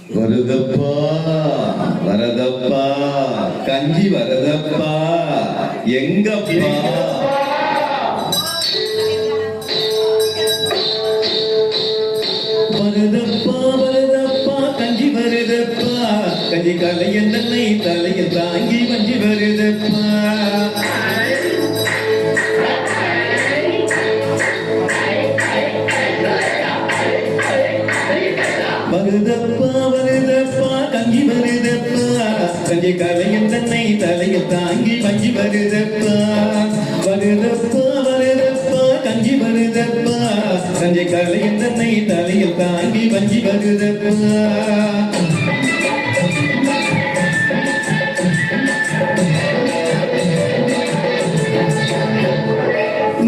வருதப்பா வரதப்பா கஞ்சி வரதப்பா எங்கப்பா வருதப்பா வரதப்பா கஞ்சி வருதப்பா கஞ்சி கலையன் தன்னை தலையில் தாங்கி வஞ்சி வருதப்பா வருதப்பா வருதப்பா கஞ்சி வருதப்பா கஞ்சி கலையன் தன்னை தலையில் தாங்கி வஞ்சி வருதப்பா வருதப்பா வருதப்பா கஞ்சி வருதப்பா கஞ்சி கலையன் தன்னை தலையில் தாங்கி வஞ்சி வருதப்பா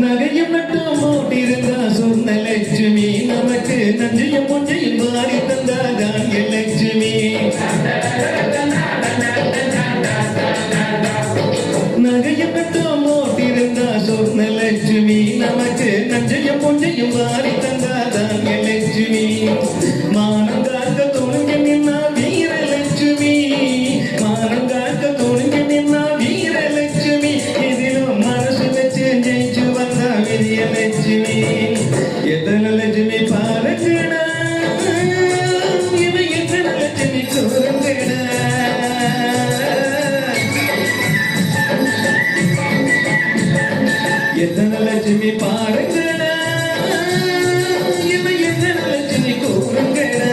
நகையும் மட்டும் போட்டிருந்தா சொன்ன லட்சுமி நமக்கு நஞ்சையும் பொஞ்சையும் மாறி தந்தாதான் லட்சுமி நகையும் மட்டும் போட்டிருந்தா சொன்ன லட்சுமி நமக்கு நஞ்சையும் பொஞ்சையும் மாறி தந்தாதான் லட்சுமி மானம் காக்க துணிஞ்சு நின்னா வீர லட்சுமி மானம் காக்க துணிஞ்சு நின்னா வீர லட்சுமி இதிலும் மனசு வச்சு ஜெயிச்சு வந்தா விதிய லட்சுமி எத்தனை லட்சுமி பாருங்கடா இவ எத்தனை லட்சுமி கூறுங்கடா எத்தனை லட்சுமி பாருங்கடா இவ எத்தனை லட்சுமி கூறுங்கடா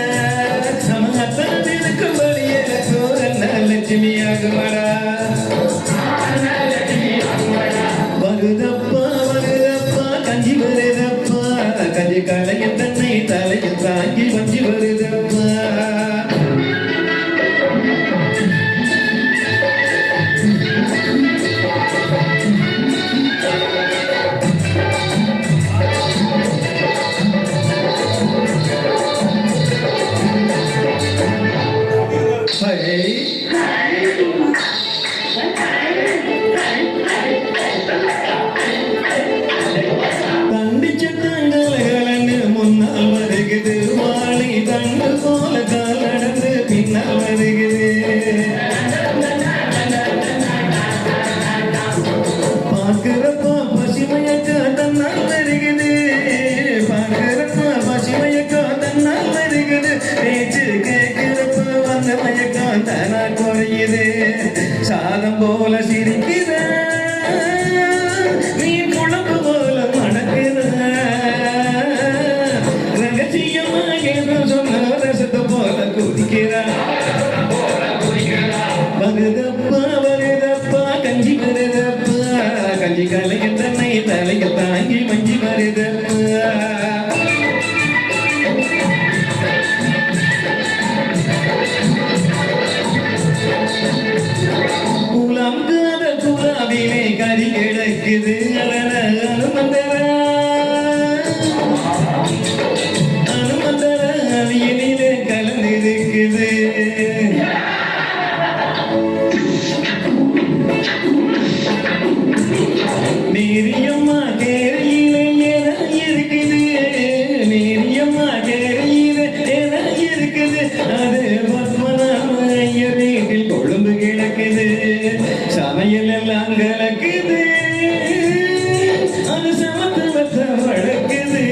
நம்ம அத்தனை இருக்கும்படியே கூறன லட்சுமி ஆகுமடா வருதப்பா வருதப்பா கஞ்சி வருதப்பா கஞ்சி கலையன் தன்னை தலையில் தாங்கி வஞ்சி வருதப்பா தண்டிச்ச தங்கலகலன்னு முன்னால் வருகுது வாழை தண்டு போல கால் நடந்து பின்னால் வருகுது பார்க்கிறப்பா பசிமயக்கா தன்னால் வருகுது பார்க்கிறப்பா பசிமயக்கா தன்னால் வருகுது பேச்சு கேட்கிறப்ப வந்த மயக்கம் தானா குறையுது சாதம் போல சிரிக்குத நீ குழம்பு போல மணக்குத ரகசியமா ஏதோ சொன்ன ரசத்தை போல குதிக்கிறா வருதப்பா வருதப்பா கஞ்சி வருதப்பா கஞ்சி கலையன் தன்னை தலையில் தாங்கி மஞ்சி வருதப்பா குலாம்காத குலாவிலே கறி கிடக்குது அனுமந்தர அவியனிலே கலந்திருக்குது நேரியம்மா கேரையிலே என இருக்குது நேரியம்மா கேரையிலே என இருக்குது அது பத்மநாப ஐயர் வீட்டில் கொழும்பு கிடக்குது சமையல் எல்லாம் கலக்குது அது சமத்துவத்தை வளர்க்குது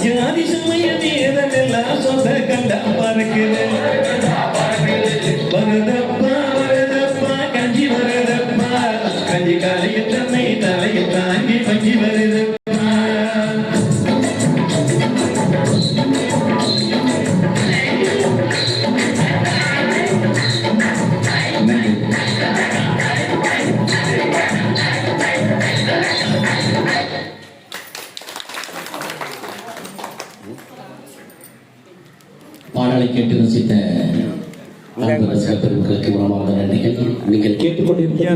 ஜாதி சமய வீரன் எல்லாம் சொந்த கண்டா பறக்குது வருதப்பா வருதப்பா கஞ்சி வருதப்பா கஞ்சி கலையில் தன்னை தலையில் தாங்கி பஞ்சி வருதப்பா பாடலை கேட்டு ரசித்த பெருமக்களுக்கு உணவாக நன்றிகள். நீங்கள் கேட்டுக்கொண்டிருக்கிற